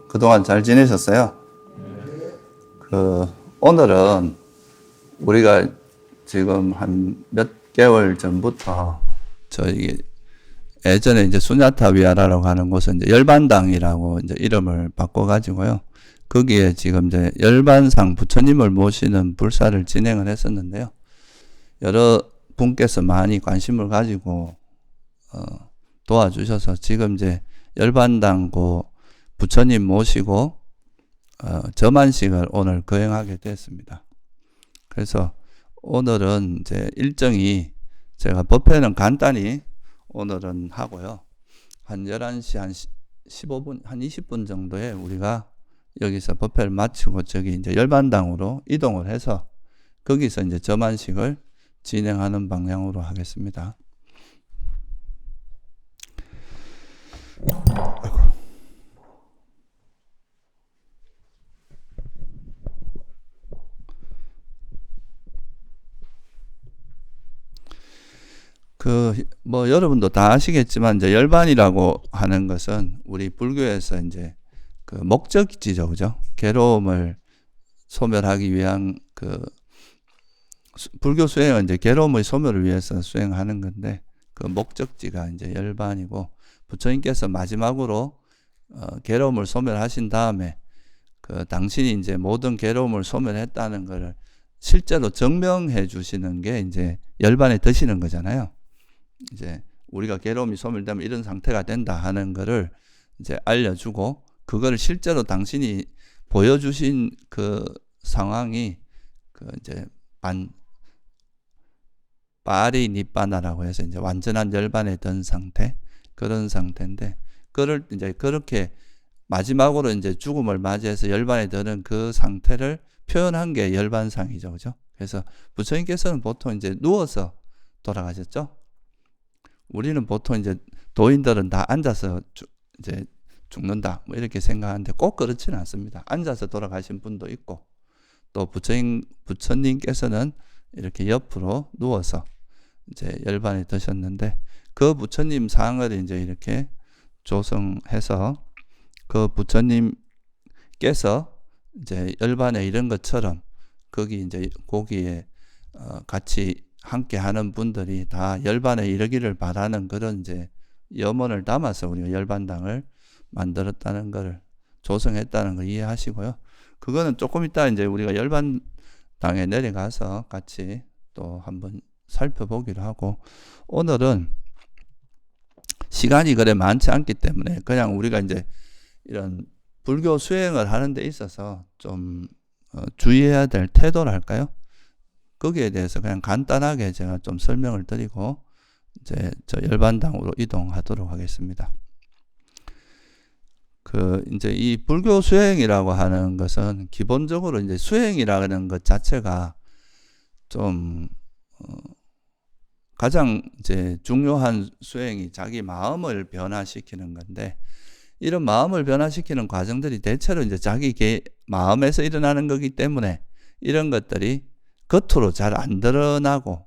그동안 잘 지내셨어요? 오늘은 우리가 지금 한 몇 개월 전부터 예전에 이제 수냐타 위하라라고 하는 곳은 이제 열반당이라고 이제 이름을 바꿔가지고요. 거기에 지금 이제 열반상 부처님을 모시는 불사를 진행을 했었는데요. 여러 분께서 많이 관심을 가지고, 도와주셔서 지금 이제 열반당 부처님 모시고, 저만식을 오늘 거행하게 됐습니다. 그래서 오늘은 이제 일정이 제가 법회는 간단히 오늘은 하고요. 한 11시 한 15분, 한 20분 정도에 우리가 여기서 법회를 마치고 저기 이제 열반당으로 이동을 해서 거기서 이제 저만식을 진행하는 방향으로 하겠습니다. 여러분도 다 아시겠지만, 이제 열반이라고 하는 것은 우리 불교에서 이제 그 목적지죠, 그죠? 괴로움을 소멸하기 위한 불교 수행은 이제 괴로움의 소멸을 위해서 수행하는 건데, 그 목적지가 이제 열반이고, 부처님께서 마지막으로 괴로움을 소멸하신 다음에 당신이 이제 모든 괴로움을 소멸했다는 것을 실제로 증명해 주시는 게 이제 열반에 드시는 거잖아요. 이제 우리가 괴로움이 소멸되면 이런 상태가 된다 하는 거를 이제 알려주고, 그거를 실제로 당신이 보여주신 그 상황이 이제 파리 니빠나라고 해서 이제 완전한 열반에 든 상태, 그런 상태인데, 그걸 이제 그렇게 마지막으로 이제 죽음을 맞이해서 열반에 드는 그 상태를 표현한 게 열반상이죠, 그죠? 그래서 부처님께서는 보통 이제 누워서 돌아가셨죠. 우리는 보통 이제 도인들은 다 앉아서 이제 죽는다 이렇게 생각하는데 꼭 그렇지는 않습니다. 앉아서 돌아가신 분도 있고, 또 부처님께서는 이렇게 옆으로 누워서 이제 열반에 드셨는데, 그 부처님 상을 이제 이렇게 조성해서 그 부처님께서 이제 열반에 이런 것처럼 거기에 같이 함께 하는 분들이 다 열반에 이르기를 바라는 그런 이제 염원을 담아서 우리가 열반당을 만들었다는 것을 조성했다는 걸 이해하시고요. 그거는 조금 이따 이제 우리가 열반당에 내려가서 같이 또 한번 살펴보기로 하고, 오늘은 시간이 그래 많지 않기 때문에 그냥 우리가 이제 이런 불교 수행을 하는 데 있어서 좀 주의해야 될 태도랄까요? 거기에 대해서 그냥 간단하게 제가 좀 설명을 드리고 이제 저 열반당으로 이동하도록 하겠습니다. 이제 이 불교 수행이라고 하는 것은 기본적으로 이제 수행이라는 것 자체가 좀 가장 이제 중요한 수행이 자기 마음을 변화시키는 건데, 이런 마음을 변화시키는 과정들이 대체로 이제 자기 마음에서 일어나는 거기 때문에 이런 것들이 겉으로 잘 안 드러나고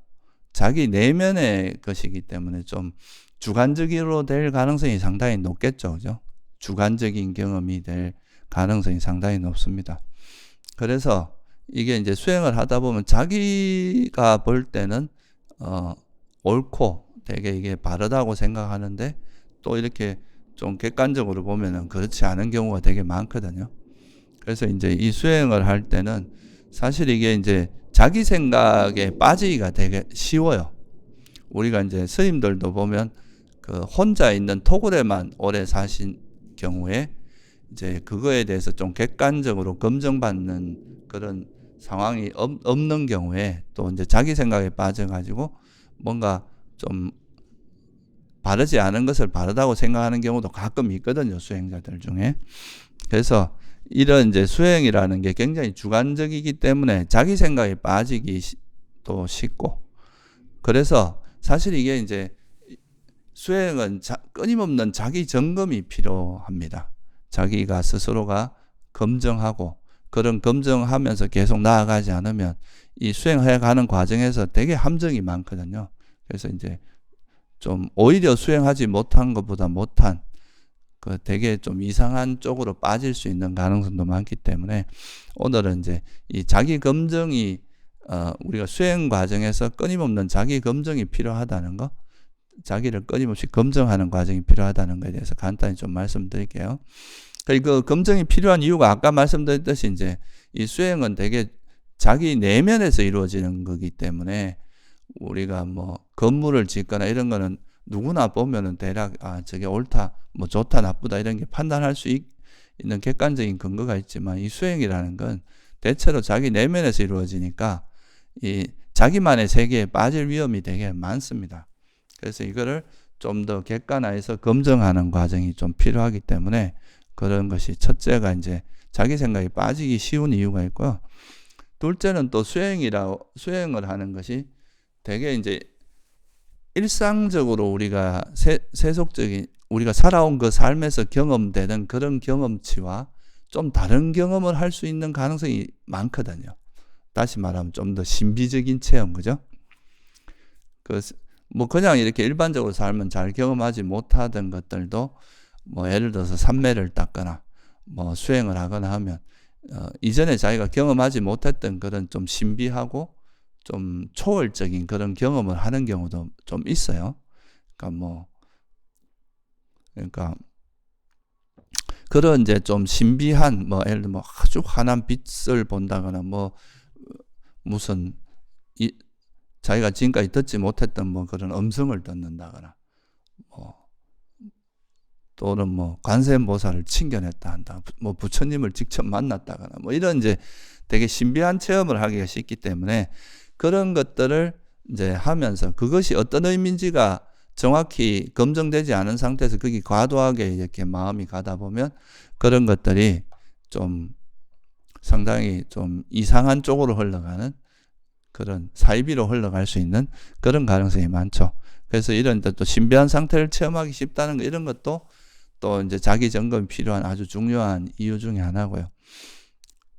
자기 내면의 것이기 때문에 좀 주관적으로 될 가능성이 상당히 높겠죠, 그죠? 주관적인 경험이 될 가능성이 상당히 높습니다. 그래서 이게 이제 수행을 하다 보면 자기가 볼 때는 옳고 되게 이게 바르다고 생각하는데, 또 이렇게 좀 객관적으로 보면은 그렇지 않은 경우가 되게 많거든요. 그래서 이제 이 수행을 할 때는 사실 이게 이제 자기 생각에 빠지기가 되게 쉬워요. 우리가 이제 스님들도 보면 혼자 있는 토굴에만 오래 사신 경우에 이제 그거에 대해서 좀 객관적으로 검증받는 그런 상황이 없는 경우에 또 이제 자기 생각에 빠져가지고 뭔가 좀 바르지 않은 것을 바르다고 생각하는 경우도 가끔 있거든요, 수행자들 중에. 그래서 이런 이제 수행이라는 게 굉장히 주관적이기 때문에 자기 생각에 빠지기 또 쉽고, 그래서 사실 이게 이제 수행은 끊임없는 자기 점검이 필요합니다. 자기가 스스로가 검증하고, 그런 검증하면서 계속 나아가지 않으면 이 수행해 가는 과정에서 되게 함정이 많거든요. 그래서 이제 좀 오히려 수행하지 못한 것보다 못한 그 되게 좀 이상한 쪽으로 빠질 수 있는 가능성도 많기 때문에 오늘은 이제 이 자기 검증이 우리가 수행 과정에서 끊임없는 자기 검증이 필요하다는 거, 자기를 끊임없이 검증하는 과정이 필요하다는 것에 대해서 간단히 좀 말씀드릴게요. 그 검증이 필요한 이유가 아까 말씀드렸듯이 이제 이 수행은 되게 자기 내면에서 이루어지는 거기 때문에 우리가 뭐 건물을 짓거나 이런 거는 누구나 보면은 대략 저게 옳다, 뭐 좋다, 나쁘다 이런 게 판단할 수 있는 객관적인 근거가 있지만 이 수행이라는 건 대체로 자기 내면에서 이루어지니까 이 자기만의 세계에 빠질 위험이 되게 많습니다. 그래서 이거를 좀 더 객관화해서 검증하는 과정이 좀 필요하기 때문에 그런 것이 첫째가 이제 자기 생각에 빠지기 쉬운 이유가 있고요. 둘째는 또 수행을 하는 것이 되게 이제 일상적으로 우리가 세속적인 우리가 살아온 그 삶에서 경험되는 그런 경험치와 좀 다른 경험을 할 수 있는 가능성이 많거든요. 다시 말하면 좀 더 신비적인 체험, 그죠? 뭐 그냥 이렇게 일반적으로 살면 잘 경험하지 못하던 것들도 뭐 예를 들어서 산매를 닦거나 뭐 수행을 하거나 하면 이전에 자기가 경험하지 못했던 그런 좀 신비하고 좀 초월적인 그런 경험을 하는 경우도 좀 있어요. 그러니까 그런 이제 좀 신비한 뭐 예를 들면 뭐 아주 환한 빛을 본다거나 뭐 무슨 자기가 지금까지 듣지 못했던 뭐 그런 음성을 듣는다거나 또는 뭐 관세음보살을 친견했다 한다, 뭐 부처님을 직접 만났다거나 뭐 이런 이제 되게 신비한 체험을 하기가 쉽기 때문에 그런 것들을 이제 하면서 그것이 어떤 의미인지가 정확히 검증되지 않은 상태에서 거기 과도하게 이렇게 마음이 가다 보면 그런 것들이 좀 상당히 좀 이상한 쪽으로 흘러가는 그런 사이비로 흘러갈 수 있는 그런 가능성이 많죠. 그래서 이런 또 신비한 상태를 체험하기 쉽다는 거, 이런 것도 또 이제 자기 점검이 필요한 아주 중요한 이유 중에 하나고요.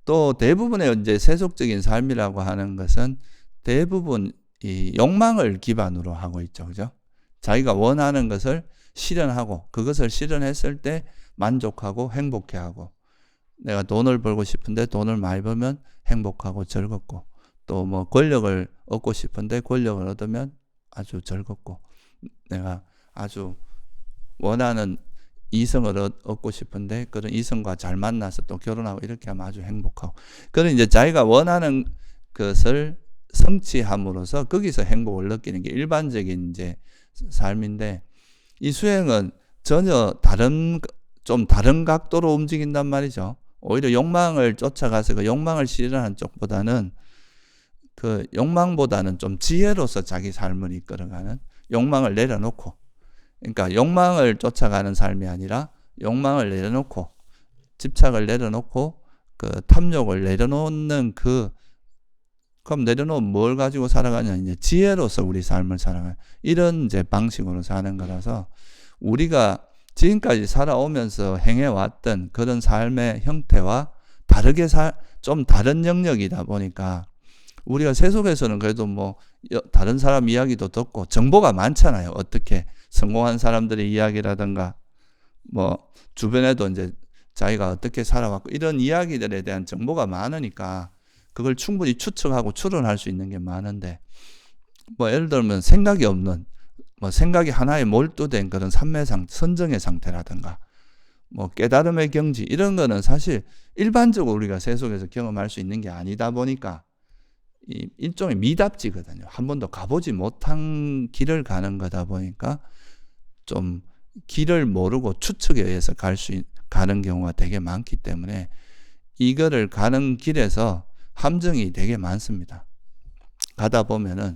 또 대부분의 이제 세속적인 삶이라고 하는 것은 대부분 이 욕망을 기반으로 하고 있죠. 그죠? 자기가 원하는 것을 실현하고 그것을 실현했을 때 만족하고 행복해하고, 내가 돈을 벌고 싶은데 돈을 많이 벌면 행복하고 즐겁고, 또 뭐 권력을 얻고 싶은데 권력을 얻으면 아주 즐겁고, 내가 아주 원하는 이성을 얻고 싶은데 그런 이성과 잘 만나서 또 결혼하고 이렇게 하면 아주 행복하고, 그런 이제 자기가 원하는 것을 성취함으로써 거기서 행복을 느끼는 게 일반적인 이제 삶인데, 이 수행은 전혀 좀 다른 각도로 움직인단 말이죠. 오히려 욕망을 쫓아가서 그 욕망을 실현하는 쪽보다는 그 욕망보다는 좀 지혜로서 자기 삶을 이끌어가는, 욕망을 내려놓고, 그러니까 욕망을 쫓아가는 삶이 아니라 욕망을 내려놓고 집착을 내려놓고 그 탐욕을 내려놓는 그럼 내려놓으면 뭘 가지고 살아가냐, 이제 지혜로서 우리 삶을 살아가는 이런 이제 방식으로 사는 거라서, 우리가 지금까지 살아오면서 행해왔던 그런 삶의 형태와 다르게 좀 다른 영역이다 보니까 우리가 세속에서는 그래도 뭐 다른 사람 이야기도 듣고 정보가 많잖아요. 어떻게 성공한 사람들의 이야기라든가 뭐 주변에도 이제 자기가 어떻게 살아왔고 이런 이야기들에 대한 정보가 많으니까 그걸 충분히 추측하고 추론할 수 있는 게 많은데, 뭐 예를 들면 생각이 없는, 뭐 생각이 하나에 몰두된 그런 선정의 상태라든가 뭐 깨달음의 경지, 이런 거는 사실 일반적으로 우리가 세속에서 경험할 수 있는 게 아니다 보니까 일종의 미답지거든요. 한 번도 가보지 못한 길을 가는 거다 보니까 좀 길을 모르고 추측에 의해서 가는 경우가 되게 많기 때문에 이거를 가는 길에서 함정이 되게 많습니다. 가다 보면은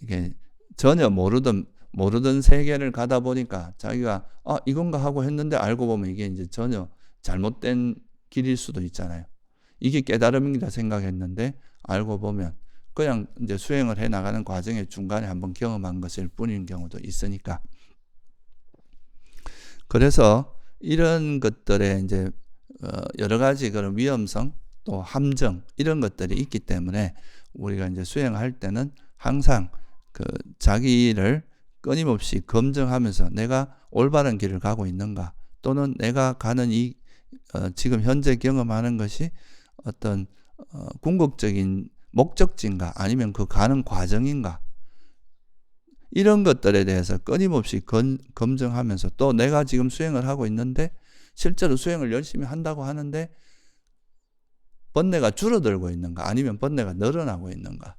이게 전혀 모르던 세계를 가다 보니까 자기가 이건가 하고 했는데 알고 보면 이게 이제 전혀 잘못된 길일 수도 있잖아요. 이게 깨달음이다 생각했는데 알고 보면 그냥 이제 수행을 해 나가는 과정의 중간에 한번 경험한 것일 뿐인 경우도 있으니까. 그래서 이런 것들에 이제 여러 가지 그런 위험성 또 함정 이런 것들이 있기 때문에 우리가 이제 수행할 때는 항상 그 자기를 끊임없이 검증하면서 내가 올바른 길을 가고 있는가, 또는 내가 가는 이 지금 현재 경험하는 것이 어떤 궁극적인 목적지인가 아니면 그 가는 과정인가 이런 것들에 대해서 끊임없이 검증하면서 또 내가 지금 수행을 하고 있는데 실제로 수행을 열심히 한다고 하는데 번뇌가 줄어들고 있는가 아니면 번뇌가 늘어나고 있는가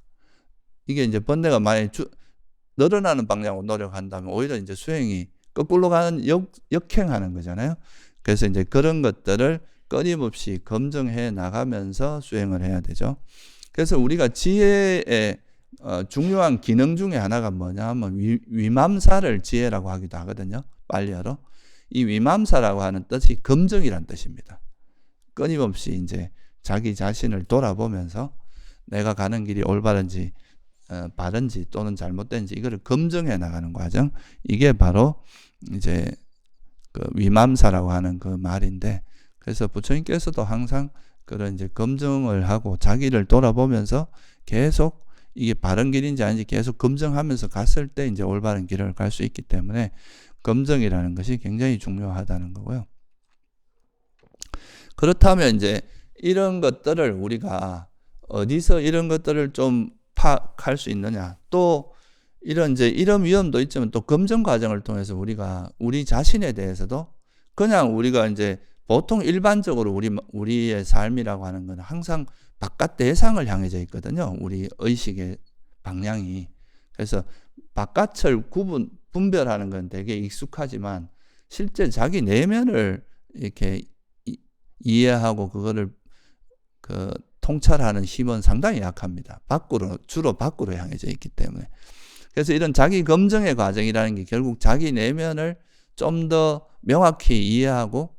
이게 이제 번뇌가 만약에 늘어나는 방향으로 노력한다면 오히려 이제 수행이 거꾸로 가는 역행하는 거잖아요. 그래서 이제 그런 것들을 끊임없이 검증해 나가면서 수행을 해야 되죠. 그래서 우리가 지혜의 중요한 기능 중에 하나가 뭐냐 하면 위맘사를 지혜라고 하기도 하거든요. 빨리어로. 이 위맘사라고 하는 뜻이 검증이란 뜻입니다. 끊임없이 이제 자기 자신을 돌아보면서 내가 가는 길이 올바른지 바른지 또는 잘못된지 이거를 검증해 나가는 과정 이게 바로 이제 그 위맘사라고 하는 그 말인데 그래서 부처님께서도 항상 그런 이제 검증을 하고 자기를 돌아보면서 계속 이게 바른 길인지 아닌지 계속 검증하면서 갔을 때 이제 올바른 길을 갈 수 있기 때문에 검증이라는 것이 굉장히 중요하다는 거고요. 그렇다면 이제 이런 것들을 우리가 어디서 이런 것들을 좀 파악할 수 있느냐. 또 이런 위험도 있지만 또 검증 과정을 통해서 우리가 우리 자신에 대해서도 그냥 우리가 이제 보통 일반적으로 우리의 삶이라고 하는 건 항상 바깥 대상을 향해져 있거든요. 우리 의식의 방향이. 그래서 바깥을 분별하는 건 되게 익숙하지만 실제 자기 내면을 이렇게 이해하고 그거를 통찰하는 힘은 상당히 약합니다. 주로 밖으로 향해져 있기 때문에. 그래서 이런 자기 검증의 과정이라는 게 결국 자기 내면을 좀 더 명확히 이해하고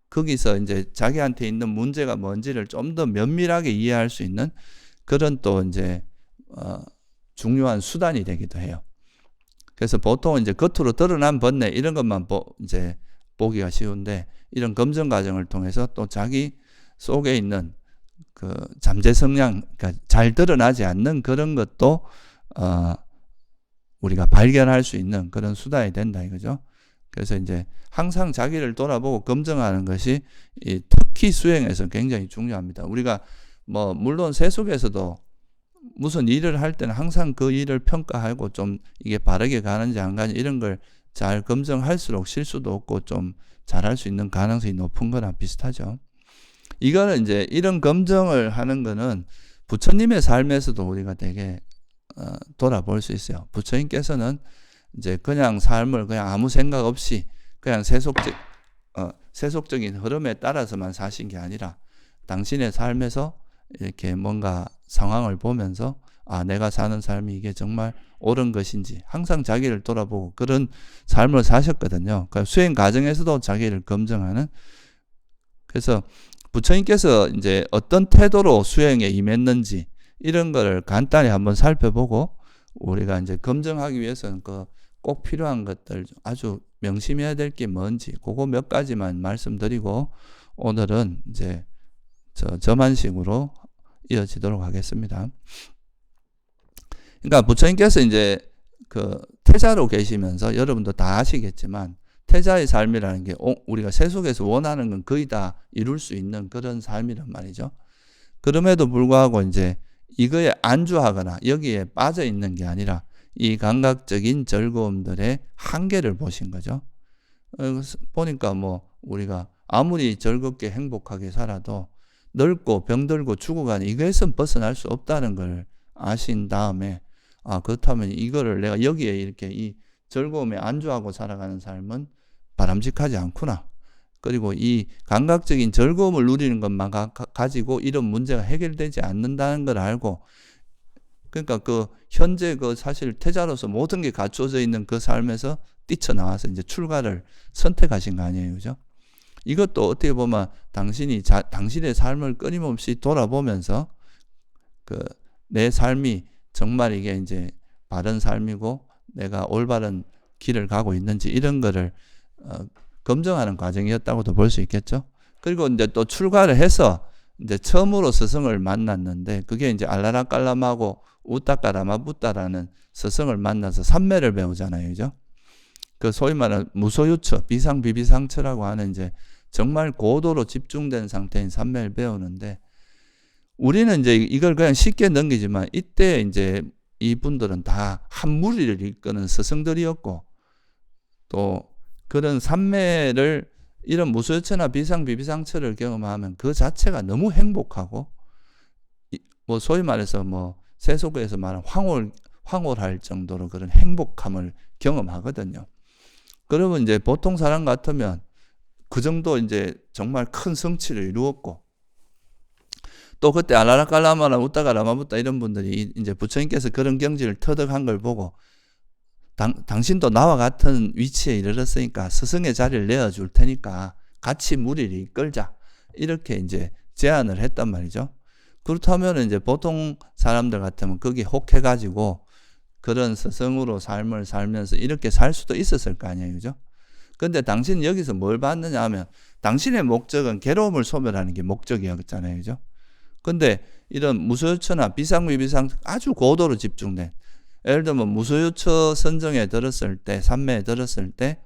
거기서 이제 자기한테 있는 문제가 뭔지를 좀 더 면밀하게 이해할 수 있는 그런 또 이제 중요한 수단이 되기도 해요. 그래서 보통 이제 겉으로 드러난 번뇌 이런 것만 이제 보기가 쉬운데 이런 검증 과정을 통해서 또 자기 속에 있는 그 잠재 성향, 그러니까 잘 드러나지 않는 그런 것도 우리가 발견할 수 있는 그런 수단이 된다 이거죠. 그래서 이제 항상 자기를 돌아보고 검증하는 것이 특히 수행에서 굉장히 중요합니다. 우리가 뭐 물론 세속에서도 무슨 일을 할 때는 항상 그 일을 평가하고 좀 이게 바르게 가는지 안 가는지 이런 걸 잘 검증할수록 실수도 없고 좀 잘할 수 있는 가능성이 높은 거나 비슷하죠. 이거는 이제 이런 검증을 하는 거는 부처님의 삶에서도 우리가 되게 돌아볼 수 있어요. 부처님께서는 이제 그냥 삶을 그냥 아무 생각 없이 그냥 세속적인 흐름에 따라서만 사신 게 아니라 당신의 삶에서 이렇게 뭔가 상황을 보면서 내가 사는 삶이 이게 정말 옳은 것인지 항상 자기를 돌아보고 그런 삶을 사셨거든요. 그러니까 수행 과정에서도 자기를 검증하는. 그래서 부처님께서 이제 어떤 태도로 수행에 임했는지 이런 거를 간단히 한번 살펴보고 우리가 이제 검증하기 위해서는 꼭 필요한 것들 아주 명심해야 될 게 뭔지 그거 몇 가지만 말씀드리고 오늘은 이제 저만식으로 이어지도록 하겠습니다. 그러니까 부처님께서 이제 태자로 계시면서 여러분도 다 아시겠지만 태자의 삶이라는 게 우리가 세속에서 원하는 건 거의 다 이룰 수 있는 그런 삶이란 말이죠. 그럼에도 불구하고 이제 이거에 안주하거나 여기에 빠져 있는 게 아니라 이 감각적인 즐거움들의 한계를 보신 거죠. 보니까 뭐 우리가 아무리 즐겁게 행복하게 살아도 늙고 병들고 죽어가는 이거에서 벗어날 수 없다는 걸 아신 다음에 그렇다면 이거를 내가 여기에 이렇게 이 즐거움에 안주하고 살아가는 삶은 바람직하지 않구나. 그리고 이 감각적인 즐거움을 누리는 것만 가지고 이런 문제가 해결되지 않는다는 걸 알고 그러니까 현재 사실 태자로서 모든 게 갖춰져 있는 그 삶에서 뛰쳐나와서 이제 출가를 선택하신 거 아니에요. 그죠? 이것도 어떻게 보면 당신의 삶을 끊임없이 돌아보면서 내 삶이 정말 이게 이제 바른 삶이고 내가 올바른 길을 가고 있는지 이런 거를 검증하는 과정이었다고도 볼 수 있겠죠. 그리고 이제 또 출가를 해서 이제 처음으로 스승을 만났는데 그게 이제 알라라깔람하고 우따까라마부따라는 스승을 만나서 삼매를 배우잖아요. 그죠? 그 소위 말하는 무소유처, 비상비비상처라고 하는 이제 정말 고도로 집중된 상태인 산매를 배우는데, 우리는 이제 이걸 그냥 쉽게 넘기지만 이때 이제 이분들은 다 한 무리를 이끄는 스승들이었고, 또 그런 산매를 이런 무소유처나 비상비비상처를 경험하면 그 자체가 너무 행복하고, 뭐 소위 말해서 뭐 세속에서 말하는 황홀할 정도로 그런 행복함을 경험하거든요. 그러면 이제 보통 사람 같으면 그 정도 이제 정말 큰 성취를 이루었고, 또 그때 알라라깔라마라 웃다가 라마붓다 이런 분들이 이제 부처님께서 그런 경지를 터득한 걸 보고, 당신도 나와 같은 위치에 이르렀으니까 스승의 자리를 내어줄 테니까 같이 무리를 이끌자, 이렇게 이제 제안을 했단 말이죠. 그렇다면 이제 보통 사람들 같으면 거기에 혹해가지고 그런 스승으로 삶을 살면서 이렇게 살 수도 있었을 거 아니에요, 그죠? 근데 당신은 여기서 뭘 받느냐 하면, 당신의 목적은 괴로움을 소멸하는 게 목적이었잖아요, 그죠? 근데 이런 무소유처나 비상비비상 아주 고도로 집중된, 예를 들면 무소유처 선정에 들었을 때, 산매에 들었을 때,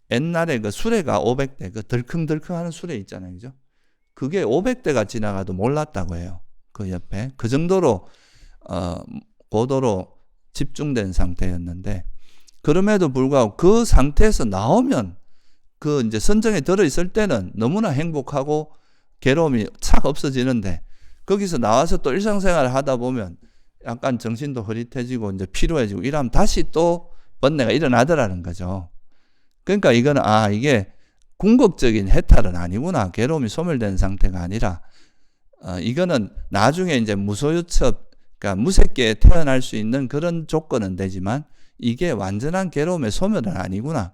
옛날에 그 수레가 500대, 그 덜컹덜컹 하는 수레 있잖아요, 그죠? 그게 500대가 지나가도 몰랐다고 해요. 그 옆에. 그 정도로, 고도로 집중된 상태였는데, 그럼에도 불구하고 그 상태에서 나오면, 그 이제 선정에 들어있을 때는 너무나 행복하고 괴로움이 착 없어지는데, 거기서 나와서 또 일상생활을 하다 보면 약간 정신도 흐릿해지고 이제 피로해지고 이러면 다시 또 번뇌가 일어나더라는 거죠. 그러니까 이거는 이게 궁극적인 해탈은 아니구나. 괴로움이 소멸된 상태가 아니라, 이거는 나중에 이제 무소유처, 그러니까 무색계에 태어날 수 있는 그런 조건은 되지만 이게 완전한 괴로움의 소멸은 아니구나.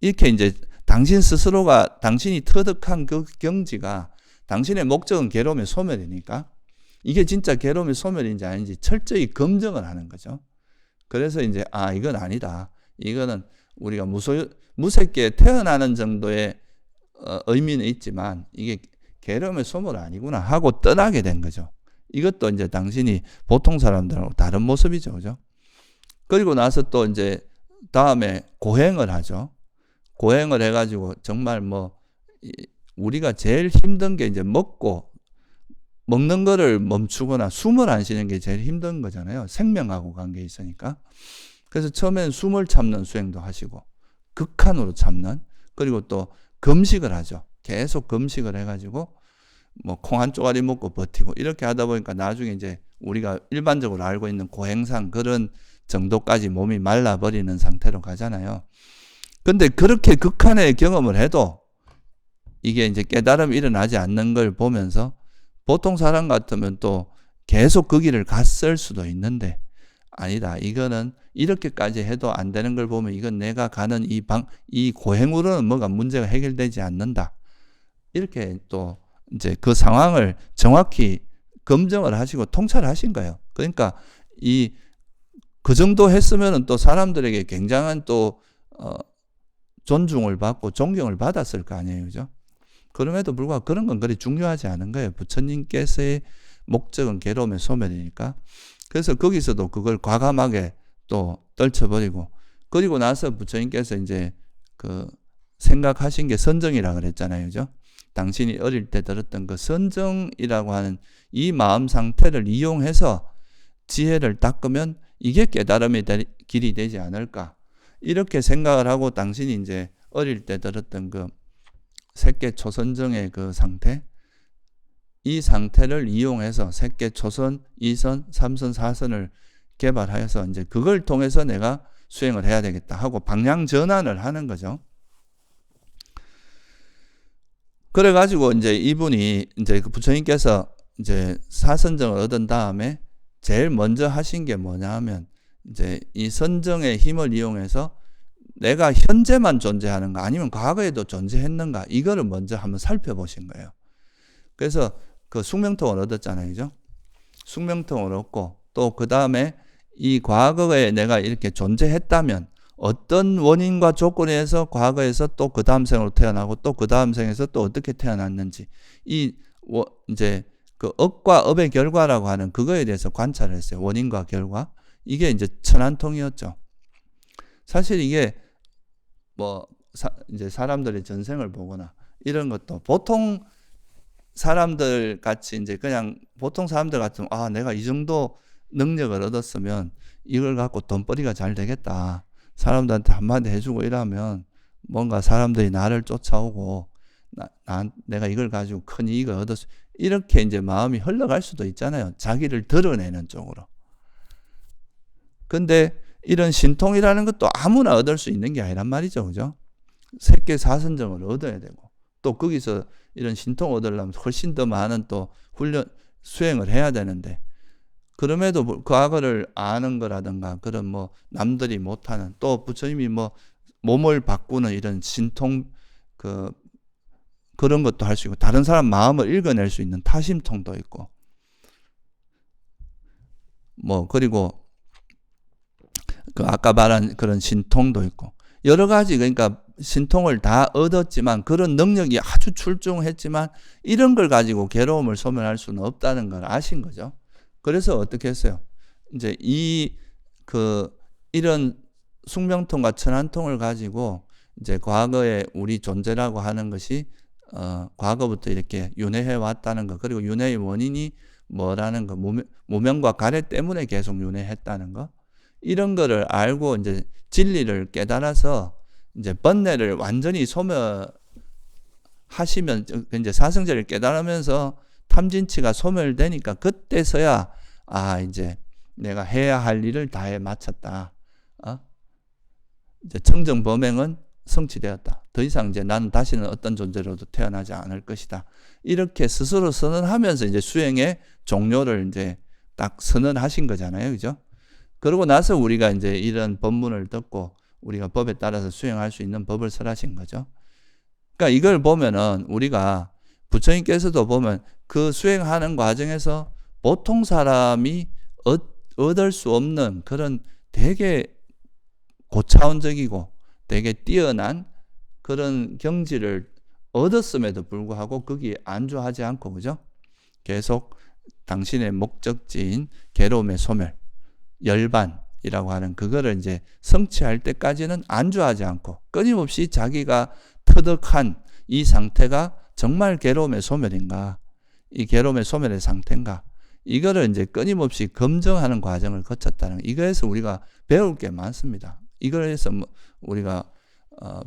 이렇게 이제 당신 스스로가, 당신이 터득한 그 경지가, 당신의 목적은 괴로움의 소멸이니까 이게 진짜 괴로움의 소멸인지 아닌지 철저히 검증을 하는 거죠. 그래서 이제 이건 아니다. 이거는 우리가 무색계에 태어나는 정도의 의미는 있지만 이게 괴로움의 소멸은 아니구나 하고 떠나게 된 거죠. 이것도 이제 당신이 보통 사람들하고 다른 모습이죠, 그죠? 그리고 나서 또 이제 다음에 고행을 하죠. 고행을 해가지고 정말 뭐 우리가 제일 힘든 게 이제 먹는 거를 멈추거나 숨을 안 쉬는 게 제일 힘든 거잖아요. 생명하고 관계 있으니까. 그래서 처음엔 숨을 참는 수행도 하시고, 극한으로 참는, 그리고 또 금식을 하죠. 계속 금식을 해가지고 뭐 콩 한 쪼가리 먹고 버티고 이렇게 하다 보니까 나중에 이제 우리가 일반적으로 알고 있는 고행상 그런 정도까지 몸이 말라버리는 상태로 가잖아요. 근데 그렇게 극한의 경험을 해도 이게 이제 깨달음이 일어나지 않는 걸 보면서 보통 사람 같으면 또 계속 그 길을 갔을 수도 있는데, 아니다. 이거는 이렇게까지 해도 안 되는 걸 보면 이건 내가 가는 이 고행으로는 뭐가 문제가 해결되지 않는다. 이렇게 또 이제 그 상황을 정확히 검증을 하시고 통찰하신 거예요. 그러니까 그 정도 했으면은 또 사람들에게 굉장한 또 존중을 받고 존경을 받았을 거 아니에요, 그죠? 그럼에도 불구하고 그런 건 그리 중요하지 않은 거예요. 부처님께서의 목적은 괴로움의 소멸이니까. 그래서 거기서도 그걸 과감하게 또 떨쳐버리고, 그리고 나서 부처님께서 이제 그 생각하신 게 선정이라고 그랬잖아요, 그죠? 당신이 어릴 때 들었던 그 선정이라고 하는 이 마음 상태를 이용해서 지혜를 닦으면 이게 깨달음의 길이 되지 않을까. 이렇게 생각을 하고 당신이 이제 어릴 때 들었던 그 색계 초선정의 그 상태, 이 상태를 이용해서 색계 초선, 2선, 3선, 4선을 개발하여서 이제 그걸 통해서 내가 수행을 해야 되겠다 하고 방향 전환을 하는 거죠. 그래가지고 이제 이분이 이제 그 부처님께서 이제 사선정을 얻은 다음에 제일 먼저 하신 게 뭐냐 하면 이제 이 선정의 힘을 이용해서 내가 현재만 존재하는가 아니면 과거에도 존재했는가 이거를 먼저 한번 살펴보신 거예요. 그래서 그 숙명통을 얻었잖아요, 그죠? 숙명통을 얻고 또 그 다음에 이 과거에 내가 이렇게 존재했다면 어떤 원인과 조건에 의해서 과거에서 또 그 다음 생으로 태어나고 또 그 다음 생에서 또 어떻게 태어났는지 이제 그 업과 업의 결과라고 하는 그거에 대해서 관찰을 했어요. 원인과 결과. 이게 이제 천안통이었죠. 사실 이게 이제 사람들의 전생을 보거나 이런 것도 보통 사람들 같이 이제 그냥 보통 사람들 같으면 내가 이 정도 능력을 얻었으면 이걸 갖고 돈벌이가 잘 되겠다. 사람들한테 한마디 해주고 이러면 뭔가 사람들이 나를 쫓아오고 내가 이걸 가지고 큰 이익을 얻었어. 이렇게 이제 마음이 흘러갈 수도 있잖아요. 자기를 드러내는 쪽으로. 근데 이런 신통이라는 것도 아무나 얻을 수 있는 게 아니란 말이죠. 그죠? 색계사선정을 얻어야 되고 또 거기서 이런 신통 얻으려면 훨씬 더 많은 또 수행을 해야 되는데 그럼에도 과거를 아는 거라든가 그런 남들이 못하는 또 부처님이 몸을 바꾸는 이런 신통 그런 것도 할 수 있고 다른 사람 마음을 읽어낼 수 있는 타심통도 있고 그리고 아까 말한 그런 신통도 있고 여러 가지 그러니까 신통을 다 얻었지만 그런 능력이 아주 출중했지만 이런 걸 가지고 괴로움을 소멸할 수는 없다는 걸 아신 거죠. 그래서 어떻게 했어요? 이제 이런 숙명통과 천안통을 가지고 이제 과거에 우리 존재라고 하는 것이 과거부터 이렇게 윤회해 왔다는 거 그리고 윤회의 원인이 뭐라는 거 무명과 가래 때문에 계속 윤회했다는 거 이런 거를 알고 이제 진리를 깨달아서 이제 번뇌를 완전히 소멸하시면 이제 사성제를 깨달으면서 탐진치가 소멸되니까 그때서야 이제 내가 해야 할 일을 다해 마쳤다. 이제 청정범행은 성취되었다. 더 이상 이제 나는 다시는 어떤 존재로도 태어나지 않을 것이다. 이렇게 스스로 선언하면서 이제 수행의 종료를 이제 딱 선언하신 거잖아요. 그죠? 그러고 나서 우리가 이제 이런 법문을 듣고 우리가 법에 따라서 수행할 수 있는 법을 설하신 거죠. 그러니까 이걸 보면은 우리가 부처님께서도 보면 그 수행하는 과정에서 보통 사람이 얻을 수 없는 그런 되게 고차원적이고 되게 뛰어난 그런 경지를 얻었음에도 불구하고 거기에 안주하지 않고 그죠? 계속 당신의 목적지인 괴로움의 소멸, 열반이라고 하는 그거를 이제 성취할 때까지는 안주하지 않고 끊임없이 자기가 터득한 이 상태가 정말 괴로움의 소멸인가? 이 괴로움의 소멸의 상태인가? 이거를 이제 끊임없이 검증하는 과정을 거쳤다는 이거에서 우리가 배울 게 많습니다. 이거에서 우리가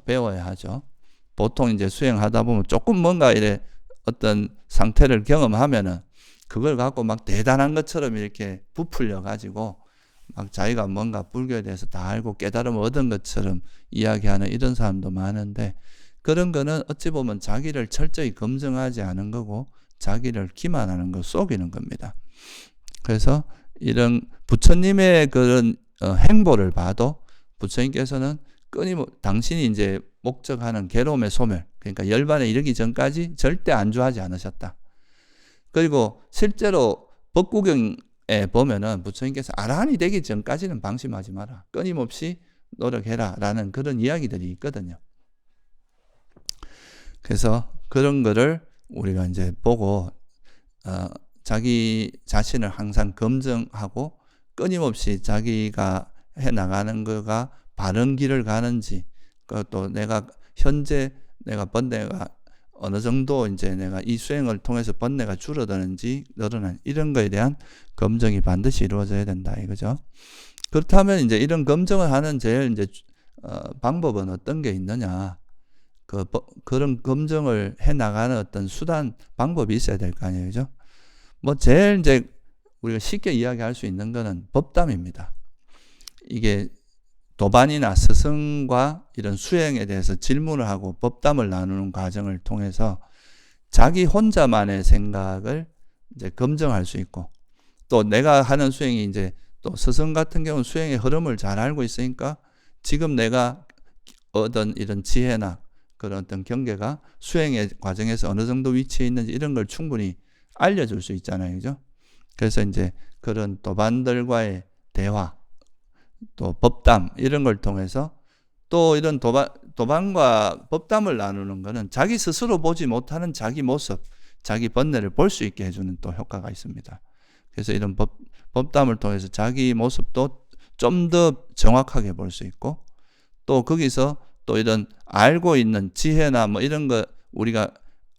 배워야 하죠. 보통 이제 수행하다 보면 조금 뭔가 이래 어떤 상태를 경험하면은 그걸 갖고 막 대단한 것처럼 이렇게 부풀려 가지고 막 자기가 뭔가 불교에 대해서 다 알고 깨달음을 얻은 것처럼 이야기하는 이런 사람도 많은데 그런 거는 어찌 보면 자기를 철저히 검증하지 않은 거고 자기를 기만하는 거 속이는 겁니다. 그래서 이런 부처님의 그런 행보를 봐도 부처님께서는 끊임없이 당신이 이제 목적하는 괴로움의 소멸, 그러니까 열반에 이르기 전까지 절대 안주하지 않으셨다. 그리고 실제로 법구경에 보면은 부처님께서 아라한이 되기 전까지는 방심하지 마라. 끊임없이 노력해라. 라는 그런 이야기들이 있거든요. 그래서 그런 거를 우리가 이제 보고, 자기 자신을 항상 검증하고 끊임없이 자기가 해 나가는 거가 바른 길을 가는지, 또 내가 현재 내가 번뇌가 어느 정도 이제 내가 이 수행을 통해서 번뇌가 줄어드는지 늘어나는 이런 거에 대한 검증이 반드시 이루어져야 된다 이거죠. 그렇다면 이제 이런 검증을 하는 제일 이제 방법은 어떤 게 있느냐? 그런 검증을 해 나가는 어떤 수단 방법이 있어야 될 거 아니에요, 그죠? 제일 이제 우리가 쉽게 이야기할 수 있는 거는 법담입니다. 이게 도반이나 스승과 이런 수행에 대해서 질문을 하고 법담을 나누는 과정을 통해서 자기 혼자만의 생각을 이제 검증할 수 있고 또 내가 하는 수행이 이제 또 스승 같은 경우는 수행의 흐름을 잘 알고 있으니까 지금 내가 얻은 이런 지혜나 그런 어떤 경계가 수행의 과정에서 어느 정도 위치에 있는지 이런 걸 충분히 알려줄 수 있잖아요. 그죠? 그래서 이제 그런 도반들과의 대화 또 법담 이런 걸 통해서 또 이런 도반과 법담을 나누는 거는 자기 스스로 보지 못하는 자기 모습, 자기 번뇌를 볼 수 있게 해주는 또 효과가 있습니다. 그래서 이런 법담을 통해서 자기 모습도 좀 더 정확하게 볼 수 있고 또 거기서 또 이런 알고 있는 지혜나 뭐 이런 거 우리가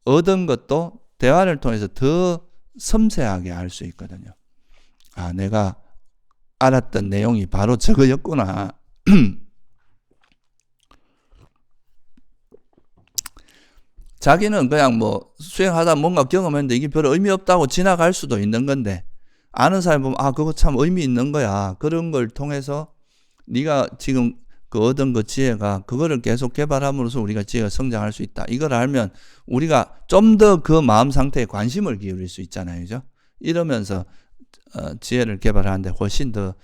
얻은 것도 대화를 통해서 더 섬세하게 알 수 있거든요. 아, 내가 알았던 내용이 바로 저거였구나. 자기는 그냥 뭐 수행하다 뭔가 경험했는데 이게 별 의미 없다고 지나갈 수도 있는 건데, 아는 사람 보면 아, 그거 참 의미 있는 거야. 그런 걸 통해서 네가 지금 그 얻은 그 지혜가 그거를 계속 개발함으로써 우리가 지혜가 성장할 수 있다. 이걸 알면 우리가 좀 더 그 마음 상태에 관심을 기울일 수 있잖아요. 그죠? 이러면서 지혜를 개발하는데 훨씬 더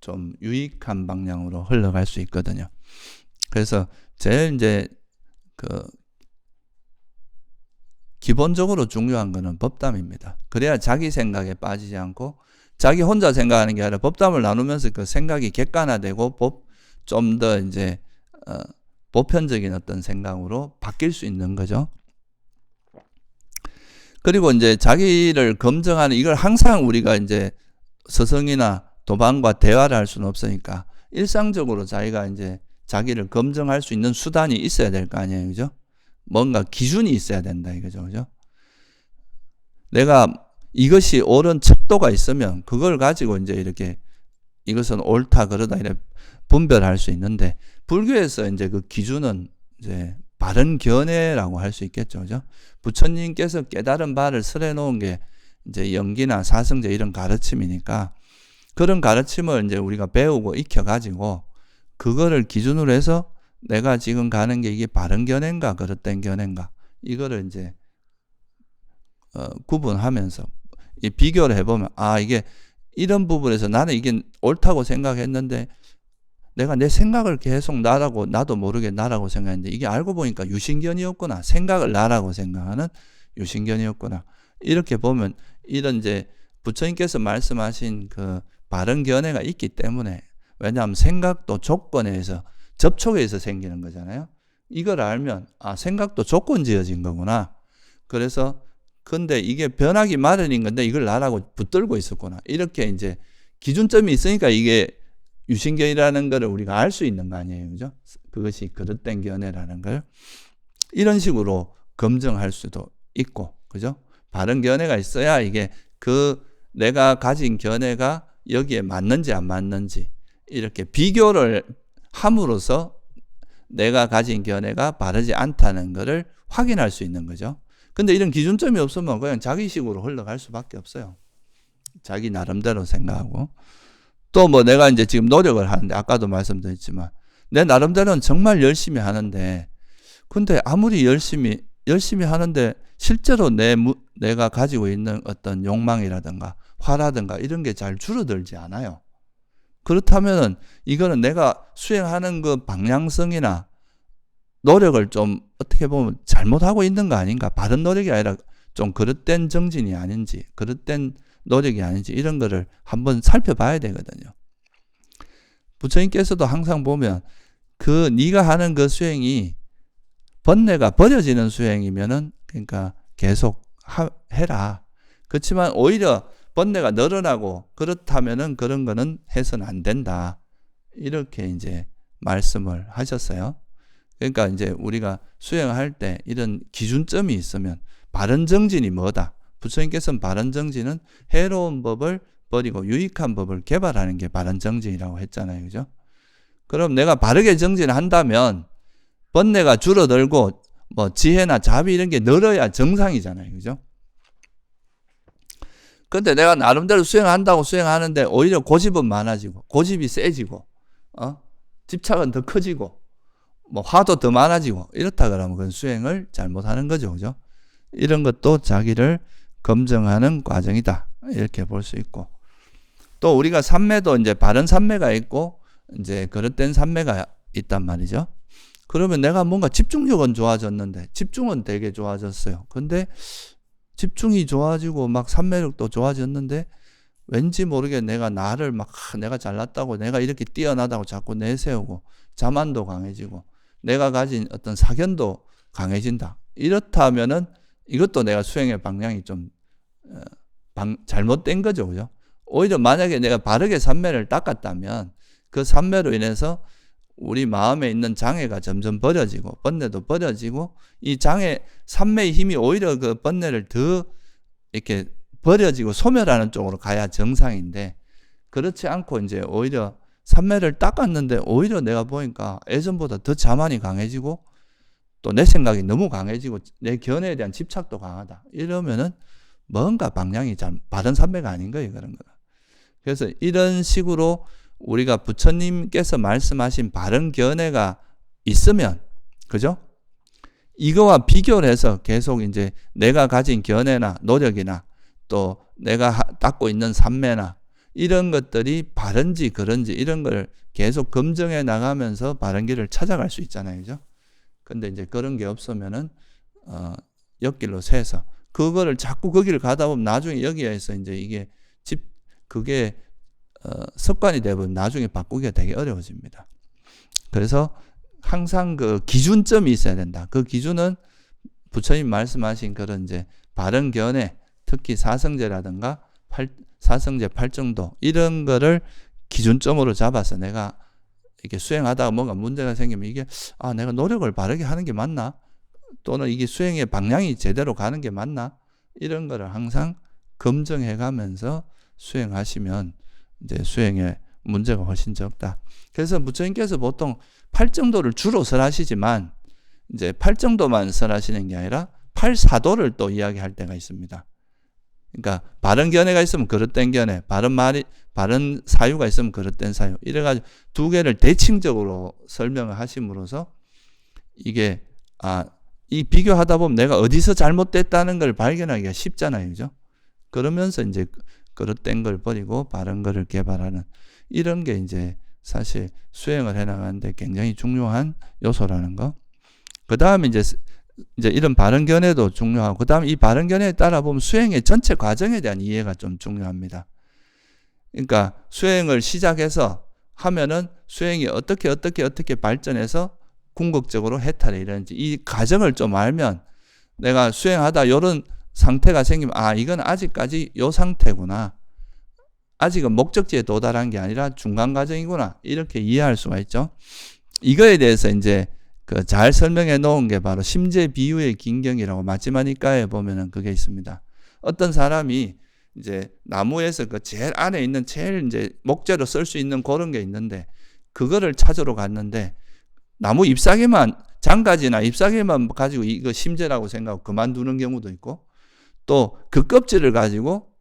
좀 유익한 방향으로 흘러갈 수 있거든요. 그래서 제일 이제 그 기본적으로 중요한 거는 법담입니다. 그래야 자기 생각에 빠지지 않고 자기 혼자 생각하는 게 아니라 법담을 나누면서 그 생각이 객관화되고 좀 더 이제 보편적인 어떤 생각으로 바뀔 수 있는 거죠. 그리고 이제 자기를 검증하는, 이걸 항상 우리가 이제 스승이나 도반과 대화를 할 수는 없으니까 일상적으로 자기가 이제 자기를 검증할 수 있는 수단이 있어야 될 거 아니에요. 그죠? 뭔가 기준이 있어야 된다 이거죠. 그죠? 내가 이것이 옳은 척도가 있으면 그걸 가지고 이제 이렇게 이것은 옳다 그러다 이렇게 분별할 수 있는데, 불교에서 이제 그 기준은 이제 바른 견해라고 할 수 있겠죠. 그죠? 부처님께서 깨달은 바를 설해 놓은 게 이제 영기나 사성제 이런 가르침이니까, 그런 가르침을 이제 우리가 배우고 익혀가지고 그거를 기준으로 해서 내가 지금 가는 게 이게 바른 견해인가 그릇된 견해인가 이거를 이제 구분하면서 이 비교를 해보면, 아, 이게 이런 부분에서 나는 이게 옳다고 생각했는데 내가 내 생각을 계속 나도 모르게 나라고 생각했는데 이게 알고 보니까 유신견이었구나. 생각을 나라고 생각하는 유신견이었구나. 이렇게 보면 이런 이제 부처님께서 말씀하신 그 바른 견해가 있기 때문에, 왜냐하면 생각도 조건에 의해서 접촉에 의해서 생기는 거잖아요. 이걸 알면 아, 생각도 조건 지어진 거구나. 그래서 근데 이게 변하기 마련인 건데 이걸 나라고 붙들고 있었구나. 이렇게 이제 기준점이 있으니까 이게 유신견이라는 거를 우리가 알 수 있는 거 아니에요. 그죠? 그것이 그릇된 견해라는 걸 이런 식으로 검증할 수도 있고, 그죠? 바른 견해가 있어야 이게 그 내가 가진 견해가 여기에 맞는지 안 맞는지 이렇게 비교를 함으로써 내가 가진 견해가 바르지 않다는 것을 확인할 수 있는 거죠. 근데 이런 기준점이 없으면 그냥 자기식으로 흘러갈 수밖에 없어요. 자기 나름대로 생각하고. 또 뭐 내가 이제 지금 노력을 하는데, 아까도 말씀드렸지만 내 나름대로는 정말 열심히 하는데, 근데 아무리 열심히 하는데 실제로 내가 가지고 있는 어떤 욕망이라든가 화라든가 이런 게 잘 줄어들지 않아요. 그렇다면은 이거는 내가 수행하는 그 방향성이나 노력을 좀 어떻게 보면 잘못하고 있는 거 아닌가, 바른 노력이 아니라 좀 그릇된 정진이 아닌지, 그릇된 노력이 아닌지 이런 거를 한번 살펴봐야 되거든요. 부처님께서도 항상 보면 그 네가 하는 그 수행이 번뇌가 버려지는 수행이면은 그러니까 계속 해라. 그렇지만 오히려 번뇌가 늘어나고 그렇다면은 그런 거는 해서는 안 된다. 이렇게 이제 말씀을 하셨어요. 그러니까 이제 우리가 수행할 때 이런 기준점이 있으면, 바른 정진이 뭐다? 부처님께서는 바른 정진은 해로운 법을 버리고 유익한 법을 개발하는 게 바른 정진이라고 했잖아요. 그죠? 그럼 내가 바르게 정진을 한다면 번뇌가 줄어들고 뭐 지혜나 자비 이런 게 늘어야 정상이잖아요. 그죠? 근데 내가 나름대로 수행한다고 수행하는데 오히려 고집은 많아지고 고집이 세지고 집착은 더 커지고 뭐 화도 더 많아지고 이렇다 그러면 그건 수행을 잘못하는 거죠. 그죠? 이런 것도 자기를 검증하는 과정이다. 이렇게 볼 수 있고, 또 우리가 삼매도 이제 바른 삼매가 있고 이제 그릇된 삼매가 있단 말이죠. 그러면 내가 뭔가 집중력은 좋아졌는데, 집중은 되게 좋아졌어요. 근데 집중이 좋아지고 막 삼매력도 좋아졌는데 왠지 모르게 내가 잘났다고, 내가 이렇게 뛰어나다고 자꾸 내세우고 자만도 강해지고 내가 가진 어떤 사견도 강해진다. 이렇다면은 이것도 내가 수행의 방향이 좀 잘못된 거죠. 그죠? 오히려 만약에 내가 바르게 삼매를 닦았다면 그 삼매로 인해서 우리 마음에 있는 장애가 점점 버려지고 번뇌도 버려지고 이 장애 삼매의 힘이 오히려 그 번뇌를 더 이렇게 버려지고 소멸하는 쪽으로 가야 정상인데 그렇지 않고 이제 오히려 삼매를 닦았는데 오히려 내가 보니까 예전보다 더 자만이 강해지고 또 내 생각이 너무 강해지고 내 견해에 대한 집착도 강하다. 이러면은 뭔가 방향이 바른 삼매가 아닌 거예요. 그런 거는. 그래서 이런 식으로 우리가 부처님께서 말씀하신 바른 견해가 있으면, 그죠? 이거와 비교를 해서 계속 이제 내가 가진 견해나 노력이나 또 내가 닦고 있는 삼매나 이런 것들이 바른지 그런지 이런 걸 계속 검증해 나가면서 바른 길을 찾아갈 수 있잖아요. 그죠? 근데 이제 그런 게 없으면은, 옆길로 새서 그거를 자꾸 거기를 가다 보면 나중에 여기에서 이제 이게 그게 습관이 되면 나중에 바꾸기가 되게 어려워집니다. 그래서 항상 그 기준점이 있어야 된다. 그 기준은 부처님 말씀하신 그런 이제 바른 견해, 특히 사성제라든가 사성제 8정도 이런 거를 기준점으로 잡아서 내가 이렇게 수행하다가 뭔가 문제가 생기면 이게 내가 노력을 바르게 하는 게 맞나? 또는 이게 수행의 방향이 제대로 가는 게 맞나? 이런 거를 항상 검증해 가면서 수행하시면 이제 수행에 문제가 훨씬 적다. 그래서 부처님께서 보통 8정도를 주로 설하시지만 이제 8정도만 설하시는 게 아니라 8사도를 또 이야기할 때가 있습니다. 그러니까 바른 견해가 있으면 그릇된 견해, 바른 사유가 있으면 그릇된 사유. 이래가지고 두 개를 대칭적으로 설명을 하심으로써 이게 이 비교하다 보면 내가 어디서 잘못됐다는 걸 발견하기가 쉽잖아요, 그죠? 그러면서 이제 그릇된 걸 버리고 바른 거를 개발하는 이런 게 이제 사실 수행을 해나가는데 굉장히 중요한 요소라는 거. 그 다음에 이제 이런 바른 견해도 중요하고, 그 다음에 이 바른 견해에 따라 보면 수행의 전체 과정에 대한 이해가 좀 중요합니다. 그러니까 수행을 시작해서 하면은 수행이 어떻게 발전해서 궁극적으로 해탈에 이르는지 이 과정을 좀 알면 내가 수행하다 이런 상태가 생기면 이건 아직까지 요 상태구나. 아직은 목적지에 도달한 게 아니라 중간 과정이구나. 이렇게 이해할 수가 있죠. 이거에 대해서 이제 잘 설명해 놓은 게 바로 심재 비유의 긴경이라고 마지막니까에 보면은 그게 있습니다. 어떤 사람이 이제 나무에서 그 제일 안에 있는 제일 이제 목재로 쓸 수 있는 그런 게 있는데 그거를 찾으러 갔는데 나무 잎사귀만 장가지나 잎사귀만 가지고 이거 심재라고 생각하고 그만두는 경우도 있고 또 그 껍질을 가지고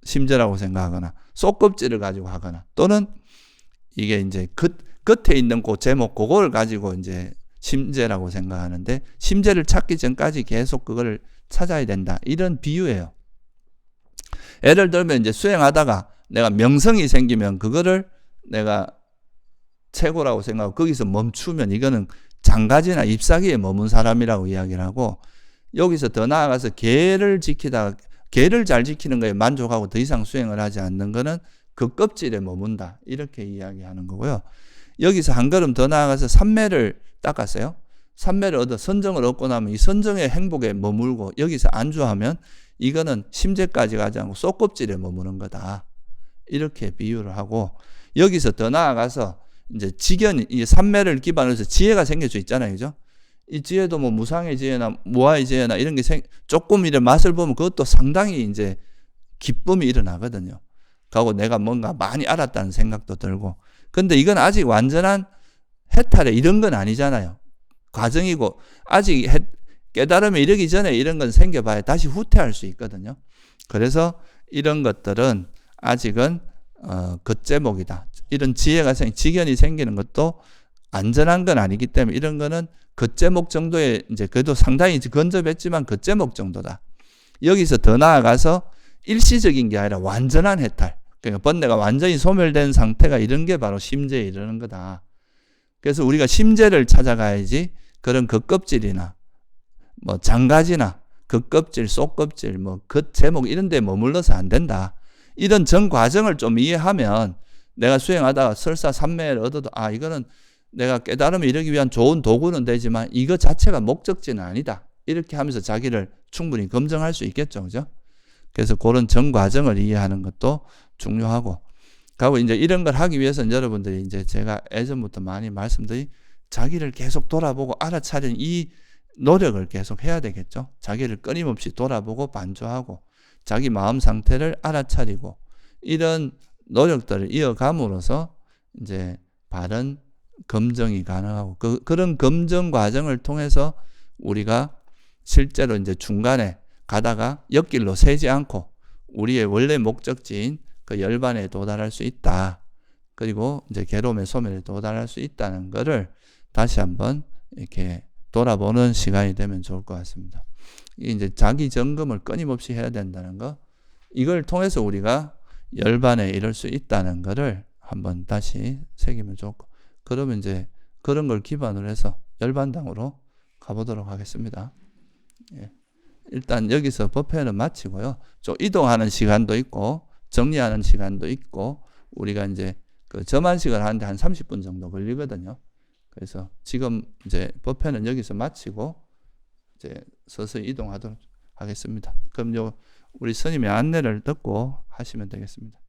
심재라고 생각하거나 속껍질을 가지고 하거나 또는 이게 이제 겉에 있는 그 제목 그걸 가지고 이제 심재라고 생각하는데 심재를 찾기 전까지 계속 그걸 찾아야 된다. 이런 비유예요. 예를 들면 이제 수행하다가 내가 명성이 생기면 그거를 내가 최고라고 생각하고 거기서 멈추면 이거는 장가지나 잎사귀에 머문 사람이라고 이야기를 하고 여기서 더 나아가서 계를 잘 지키는 거에 만족하고 더 이상 수행을 하지 않는 거는 그 껍질에 머문다. 이렇게 이야기하는 거고요. 여기서 한 걸음 더 나아가서 삼매를 닦았어요. 삼매를 얻어 선정을 얻고 나면 이 선정의 행복에 머물고 여기서 안주하면 이거는 심재까지 가지 않고 속껍질에 머무는 거다. 이렇게 비유를 하고 여기서 더 나아가서 이제 이 삼매를 기반으로 해서 지혜가 생길 수 있잖아요. 그죠? 이 지혜도 뭐 무상의 지혜나 무아의 지혜나 이런 게 조금 이런 맛을 보면 그것도 상당히 이제 기쁨이 일어나거든요. 그리고 내가 뭔가 많이 알았다는 생각도 들고. 근데 이건 아직 완전한 해탈에 이런 건 아니잖아요. 과정이고 아직 깨달음에 이르기 전에 이런 건 생겨봐야 다시 후퇴할 수 있거든요. 그래서 이런 것들은 아직은 겉제목이다. 이런 지견이 생기는 것도 안전한 건 아니기 때문에 이런 거는 겉제목 정도의 이제 그래도 상당히 근접했지만 겉제목 정도다. 여기서 더 나아가서 일시적인 게 아니라 완전한 해탈. 그러니까 번뇌가 완전히 소멸된 상태가 이런 게 바로 심재에 이르는 거다. 그래서 우리가 심재를 찾아가야지 그런 겉껍질이나 뭐 장가지나 겉껍질, 속껍질, 뭐 겉제목 이런 데 머물러서 안 된다. 이런 전 과정을 좀 이해하면 내가 수행하다가 설사 삼매를 얻어도 이거는 내가 깨달음에 이르기 위한 좋은 도구는 되지만 이거 자체가 목적지는 아니다. 이렇게 하면서 자기를 충분히 검증할 수 있겠죠. 그죠? 그래서 그런 전 과정을 이해하는 것도 중요하고 그리고 이제 이런 걸 하기 위해서는 여러분들이 이제 제가 예전부터 많이 말씀드린 자기를 계속 돌아보고 알아차리는 이 노력을 계속 해야 되겠죠. 자기를 끊임없이 돌아보고 반주하고 자기 마음 상태를 알아차리고 이런 노력들을 이어감으로써 이제 바른 검증이 가능하고 그런 검증 과정을 통해서 우리가 실제로 이제 중간에 가다가 옆길로 새지 않고 우리의 원래 목적지인 그 열반에 도달할 수 있다. 그리고 이제 괴로움의 소멸에 도달할 수 있다는 것을 다시 한번 이렇게 돌아보는 시간이 되면 좋을 것 같습니다. 이제 자기 점검을 끊임없이 해야 된다는 거, 이걸 통해서 우리가 열반에 이를 수 있다는 것을 한번 다시 새기면 좋고, 그러면 이제 그런 걸 기반으로 해서 열반당으로 가보도록 하겠습니다. 예. 일단 여기서 법회는 마치고요. 좀 이동하는 시간도 있고 정리하는 시간도 있고 우리가 이제 그 점안식을 하는데 한 30분 정도 걸리거든요. 그래서 지금 이제 법회는 여기서 마치고 이제 서서히 이동하도록 하겠습니다. 그럼 우리 스님의 안내를 듣고 하시면 되겠습니다.